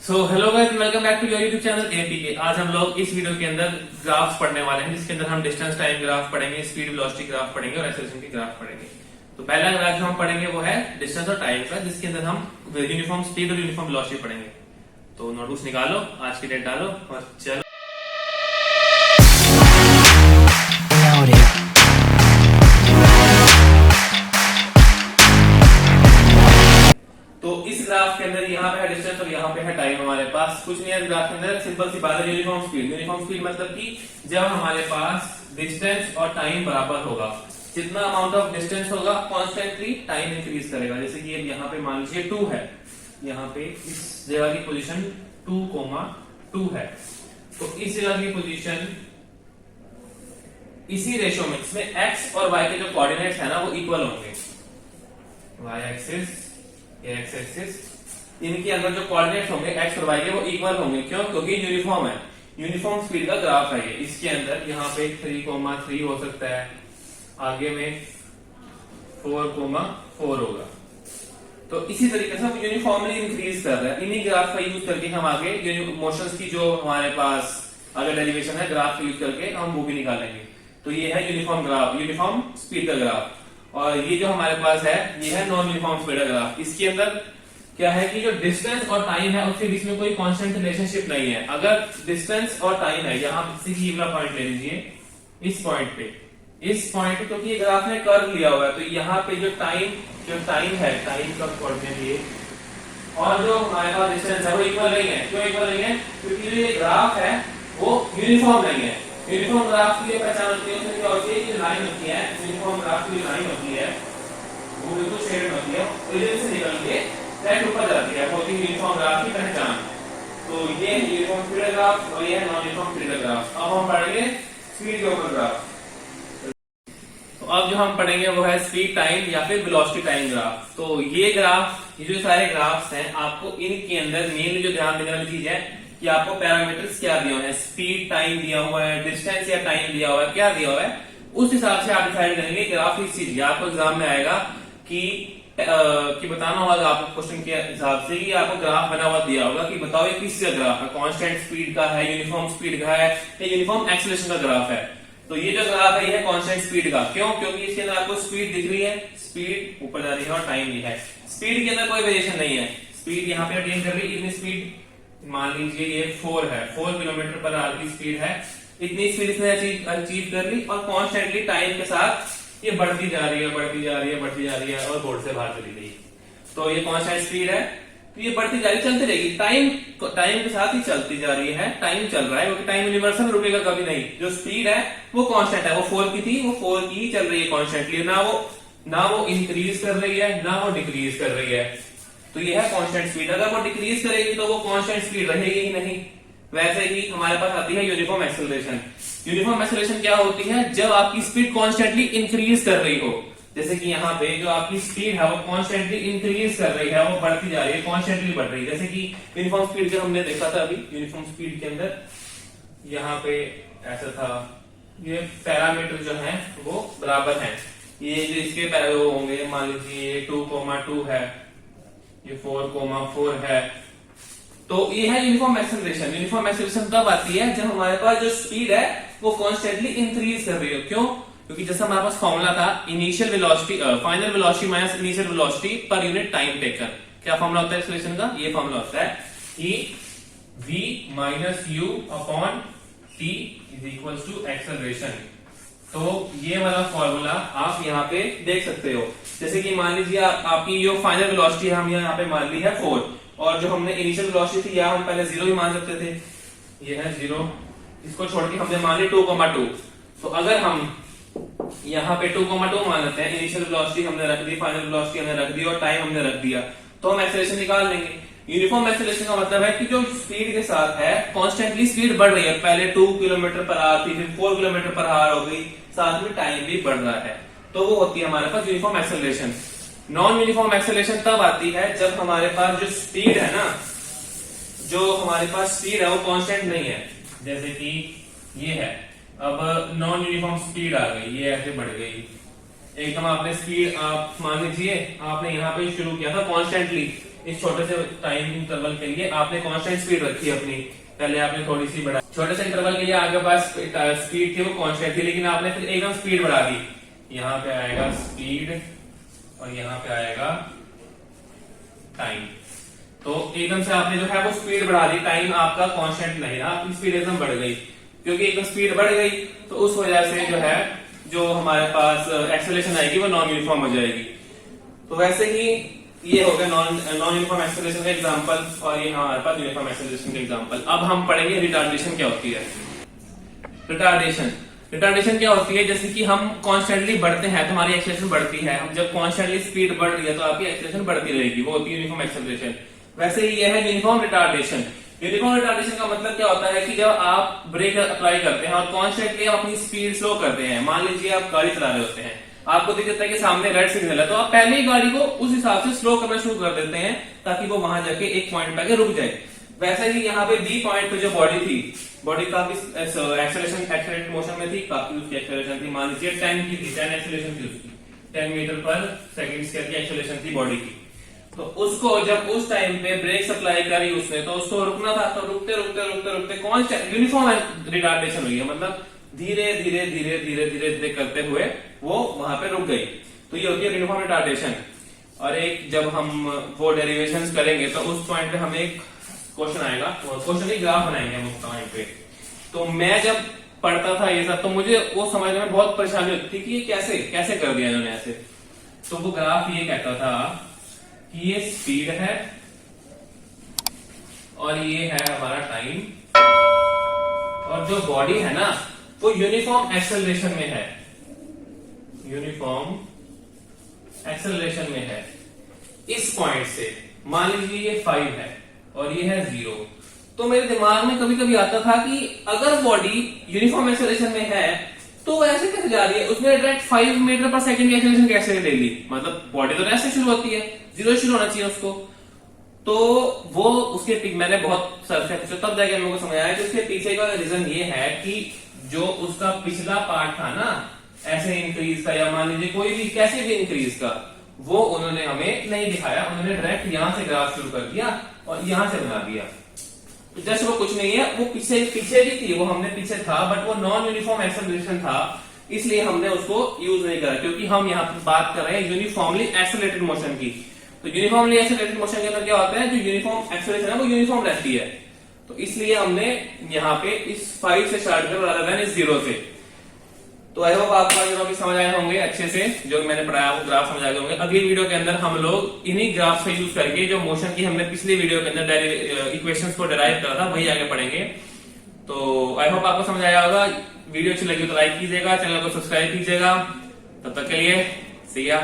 So hello guys, welcome back to your YouTube channel APK. आज हम लोग इस वीडियो के अंदर ग्राफ्स पढ़ने वाले हैं, जिसके अंदर हम डिस्टेंस टाइम ग्राफ पढ़ेंगे, स्पीड वेलोसिटी ग्राफ पढ़ेंगे और एक्सेलरेशन की ग्राफ पढ़ेंगे। तो पहला ग्राफ जो हम पढ़ेंगे वो है डिस्टेंस और टाइम का, जिसके अंदर हम यूनिफॉर्म स्पीड और यूनिफॉर्म वेलोसिटी पढ़ेंगे। तो नोटबुक्स निकालो, आज की डेट डालो और चलो। तो इस ग्राफ के अंदर यहाँ पे है डिस्टेंस और यहाँ पे है टाइम। हमारे पास कुछ नहीं है इस ग्राफ के अंदर, सिंपल सी बात है यूनिफॉर्म स्पीड। यूनिफॉर्म स्पीड मतलब कि जब हमारे पास डिस्टेंस और टाइम बराबर होगा, जितना अमाउंट ऑफ डिस्टेंस होगा कॉन्स्टेंटली टाइम इंक्रीज करेगा। जैसे कि यहाँ पे मान लीजिए 2 है, यहाँ पे इस जगह की पोजीशन 2,2 है, तो इस जगह की पोजीशन इसी रेशियो में, इसमें एक्स और वाई के जो कोऑर्डिनेट्स है ना वो इक्वल होंगे। वाई एक्सिस, एक्स एक्सिस, इनके अंदर जो कोऑर्डिनेट्स होंगे एक्स और वाई के वो इक्वल होंगे। क्यों? क्योंकि यूनिफॉर्म है, यूनिफॉर्म स्पीड का ग्राफ है ये। इसके अंदर यहाँ पे 3,3 हो सकता है, आगे में 4,4 होगा। तो इसी तरीके से हम यूनिफॉर्मली इंक्रीज कर रहे हैं। इन्हीं ग्राफ का यूज करके हम आगे मोशंस की जो हमारे पास अगर डेरिवेशन है ग्राफ का यूज करके हम वो भी निकालेंगे। तो ये है यूनिफॉर्म ग्राफ, यूनिफॉर्म स्पीड का ग्राफ। और ये जो हमारे पास है ये है नॉन यूनिफॉर्म स्पीड का ग्राफ। इसके अंदर क्या है कि जो डिस्टेंस और टाइम है उसके बीच में कोई कांस्टेंट रिलेशनशिप नहीं है। अगर डिस्टेंस और टाइम है, यहाँ से ये वाला पॉइंट ले लीजिए, इस पॉइंट पे, इस पॉइंट पे, क्योंकि ये ग्राफ में कर्व लिया हुआ है, तो यहाँ पे जो टाइम है, टाइम का कोऑर्डिनेट ये और जो हमारे पास डिस्टेंस है वो इक्वल नहीं है। क्यों इक्वल नहीं है? क्योंकि जो ये ग्राफ है वो यूनिफॉर्म नहीं है। यूनिफॉर्म ग्राफ की पहचान होती है, उसमें क्या होती है, ये लाइन होती है, यूनिफॉर्म ग्राफ की लाइन होती है वो बिल्कुल शेडेड होती है, ओरिजिन से निकल के डायरेक्ट ऊपर जाती है, होती है यूनिफॉर्म ग्राफ की पहचान। तो ये है यूनिफॉर्म स्पीड ग्राफ और ये है नॉन यूनिफॉर्म स्पीड ग्राफ। अब हम पढ़ेंगे स्पीड के ऊपर ग्राफ। तो अब जो हम पढ़ेंगे वो है स्पीड टाइम या फिर वेलोसिटी टाइम ग्राफ। तो ये ग्राफ, ये जो सारे ग्राफ्स हैं, आपको इनके अंदर मेनली जो ध्यान देने वाली चीज है कि आपको पैरामीटर्स क्या दिया हुआ है, स्पीड टाइम दिया हुआ है, डिस्टेंस या टाइम दिया हुआ है, क्या दिया हुआ है, उस हिसाब से आप डिसाइड करेंगे ग्राफ किस चीज। आपको एग्जाम में आएगा कि बताना होगा आपको क्वेश्चन के हिसाब से कि आपको ग्राफ बना हुआ दिया होगा कि बताओ ये किस चीज का ग्राफ है, कांस्टेंट स्पीड का है, यूनिफॉर्म स्पीड का है या यूनिफॉर्म एक्सेलरेशन का ग्राफ है। तो ये जो ग्राफ है ये है कांस्टेंट स्पीड का। क्यों? क्योंकि इसके अंदर आपको स्पीड दिख रही है, स्पीड ऊपर जा रही है और टाइम भी है। स्पीड के अंदर कोई वेरिएशन नहीं है। स्पीड यहाँ पे अटेन कर रही है, इतनी स्पीड मान लीजिए ये 4 है, 4 किलोमीटर पर आवर की स्पीड है, इतनी स्पीड इसने अचीव कर ली और कॉन्स्टेंटली टाइम के साथ ये बढ़ती जा रही है, बढ़ती जा रही है, बढ़ती जा रही है और बोर्ड से बाहर चली गई। तो ये कॉन्स्टेंट स्पीड है, तो ये बढ़ती जा रही, चलती रहेगी, टाइम के साथ ही चलती जा रही है। टाइम चल रहा है क्योंकि टाइम यूनिवर्सल रुकेगा कभी नहीं। जो स्पीड है वो कांस्टेंट है, वो 4 की थी, वो 4 की ही चल रही है कॉन्स्टेंटली, ना वो इंक्रीज कर रही है ना वो डिक्रीज कर रही है। तो ये है कांस्टेंट स्पीड। अगर वो डिक्रीज करेगी तो वो कांस्टेंट स्पीड रहेगी ही नहीं। वैसे ही हमारे पास आती है यूनिफॉर्म एक्सेलरेशन। यूनिफॉर्म एक्सेलरेशन क्या होती है? जब आपकी स्पीड कांस्टेंटली इंक्रीज कर रही हो। जैसे कि यहाँ पे जो आपकी स्पीड है वो कांस्टेंटली इंक्रीज कर रही है, वो बढ़ती जा रही है, कांस्टेंटली बढ़ रही है। जैसे कि यूनिफॉर्म स्पीड जो हमने देखा था अभी, यूनिफॉर्म स्पीड के अंदर यहाँ पे ऐसा था, ये पैरामीटर जो है वो बराबर है। ये जो इसके पैरामीटर होंगे, मान लीजिए 2,2 है, ये 4,4 है। तो ये है यूनिफॉर्म एक्सेलरेशन। यूनिफॉर्म एक्सेलरेशन तब आती है जब हमारे पास जो स्पीड है वो कॉन्स्टेंटली इंक्रीज कर रही हो। क्यों? क्योंकि जैसा हमारे पास फॉर्मूला था, initial velocity, final velocity minus initial velocity per unit time taken. क्या फॉर्मूला होता है एक्सेलरेशन का? ये फॉर्मूला होता है कि v minus u upon t is equal to acceleration. तो ये वाला फॉर्मूला आप यहाँ पे देख सकते हो। जैसे कि मान लीजिए आपकी जो फाइनल वेलोसिटी है हम यहाँ पे मान ली है 4, और जो हमने इनिशियल वेलोसिटी थी यहाँ हम पहले 0 ही मान सकते थे, ये है 0, इसको छोड़ के हमने मान ली 2,2। तो अगर हम यहाँ पे 2,2 मान लेते हैं, इनिशियल वेलोसिटी हमने रख दी, फाइनल वेलोसिटी हमने रख दी और टाइम हमने रख दिया, तो हम एक्सेलरेशन निकाल लेंगे। यूनिफॉर्म एक्सेलरेशन का मतलब है कि जो स्पीड के साथ है कॉन्स्टेंटली स्पीड बढ़ रही है, पहले 2 किलोमीटर पर आवर थी, फिर 4 किलोमीटर पर आवर हो गई, साथ में टाइम भी बढ़ रहा है, तो वो होती है हमारे पास uniform acceleration. Non uniform acceleration तब आती है जब हमारे पास जो स्पीड है ना, जो हमारे पास स्पीड है वो कांस्टेंट नहीं है। जैसे कि ये है, अब नॉन यूनिफॉर्म स्पीड आ गई, ये ऐसे बढ़ गई एकदम। आपने स्पीड, आप मान लीजिए आपने यहाँ पे शुरू किया था कॉन्स्टेंटली, इस छोटे से टाइम इंटरवल के लिए आपने कांस्टेंट स्पीड रखी है अपनी, पहले आपने थोड़ी सी बढ़ा, छोटे से इंटरवल के लिए आपके पास स्पीड थी वो कांस्टेंट थी, लेकिन आपने फिर एकदम स्पीड बढ़ा दी। यहाँ पे आएगा स्पीड और यहाँ पे आएगा टाइम। तो एकदम से आपने जो है वो स्पीड बढ़ा दी, टाइम आपका कांस्टेंट नहीं रहा, आपकी स्पीड एकदम बढ़ गई। क्योंकि एकदम स्पीड बढ़ गई तो उस वजह से जो है जो हमारे पास एक्सेलरेशन आएगी वो नॉन यूनिफॉर्म हो जाएगी। तो वैसे ही ये हो गया नॉन यूनिफॉर्म एक्सेलरेशन का एग्जांपल, और ये हमारे पास यूनिफॉर्म एक्सेलरेशन का एग्जांपल। अब हम पढ़ेंगे रिटार्डेशन क्या होती है। रिटार्डेशन क्या होती है, जैसे कि हम कॉन्स्टेंटली बढ़ते हैं तो हमारी एक्सेलरेशन बढ़ती है, हम जब कॉन्स्टेंटली स्पीड बढ़ रही है तो आपकी एक्सेलरेशन बढ़ती रहेगी, वो होती है यूनिफॉर्म एक्सेलरेशन। वैसे ही यह है यूनिफॉर्म रिटार्डेशन। यूनिफॉर्म रिटार्डेशन का मतलब क्या होता है कि जब आप ब्रेक अप्लाई करते हैं और कॉन्स्टेंटली आप अपनी स्पीड स्लो करते हैं, मान लीजिए आप गाड़ी चला रहे होते हैं, आपको दिख जाता है कि सामने रेड सिग्नल है, तो आप पहले ही गाड़ी को उस हिसाब से स्लो करना शुरू कर देते हैं ताकि वो वहां जाके एक पॉइंट पे आके रुक जाए। वैसे ही यहाँ पे बी पॉइंट पे जो बॉडी थी, बॉडी काफी एक्सेलरेटेड मोशन में थी, काफी उसकी एक्सेलरेशन थी, मान लीजिए 10 की थी, 10 एक्सेलरेशन थी उसकी, 10 मीटर पर सेकंड स्क्वायर की एक्सेलरेशन थी बॉडी की। तो उसको जब उस टाइम पे ब्रेक अप्लाई करी उसने, तो उसको रुकना था, तो रुकते रुकते रुकते रुकते कॉन्स्टेंट यूनिफॉर्म रिटार्डेशन हुई है, मतलब धीरे धीरे धीरे धीरे धीरे धीरे करते हुए वो वहां पे रुक गई। तो ये होती है यूनिफॉर्म रिटार्डेशन। और एक जब हम वो डेरिवेशंस करेंगे तो उस पॉइंट पे हमें एक क्वेश्चन आएगा, क्वेश्चन की ग्राफ बनाएंगे हम उस पॉइंट पे। तो मैं जब पढ़ता था ये सब तो मुझे वो समझने में बहुत परेशानी होती थी कि ये कैसे कैसे कर दिया इन्होंने ऐसे। तो वो ग्राफ ये कहता था कि ये स्पीड है और ये है हमारा टाइम, और जो बॉडी है ना वो यूनिफॉर्म एक्सेलरेशन में है, यूनिफॉर्म एक्सेलरेशन में है। इस पॉइंट से मान लीजिए ये 5 है और ये है 0, तो मेरे दिमाग में कभी कभी आता था कि अगर बॉडी यूनिफॉर्म एक्सेलरेशन में है तो वो ऐसे कैसे जा रही है, उसने डायरेक्ट 5 मीटर पर सेकंड की एक्सेलरेशन कैसे ले ली, मतलब बॉडी तो ऐसे शुरू होती है, 0 शुरू होना चाहिए उसको। तो वो उसके मैंने बहुत सर से पूछा तब जाके मेरे को समझ आया कि उसके पीछे का रीजन ये है कि जो उसका पिछला पार्ट था ना ऐसे इंक्रीज का, या मान लीजिए कोई भी कैसे भी इंक्रीज का, वो उन्होंने हमें नहीं दिखाया, उन्होंने डायरेक्ट यहां से ग्राफ शुरू कर दिया और यहां से बना दिया। जस्ट वो कुछ नहीं है, वो पीछे भी थी, वो हमने पीछे था, बट वो नॉन यूनिफॉर्म एक्सेलरेशन था, इसलिए हमने उसको यूज नहीं करा, क्योंकि हम यहाँ पर बात कर रहे हैं यूनिफॉर्मली एक्सेलरेटेड मोशन की। तो यूनिफॉर्मली एक्सेलरेटेड मोशन के अंदर क्या होता है, जो यूनिफॉर्म एक्सेलरेशन है वो यूनिफॉर्म रहती है, तो इसलिए हमने यहाँ पे इस 5 से स्टार्ट कर rather than इस 0 से। तो आई होप आपको जो भी समझ आए होंगे अच्छे से, जो मैंने पढ़ाया वो ग्राफ समझ आए होंगे। अगली वीडियो के अंदर हम लोग इन्हीं ग्राफ से यूज करके जो मोशन की हमने पिछली वीडियो के अंदर इक्वेशंस को डिराइव करा था वही आगे पढ़ेंगे। तो आई होप आपको समझ आया होगा। वीडियो अच्छी लगी तो लाइक कीजिएगा, चैनल को सब्सक्राइब कीजिएगा। तब तक के लिए सी या।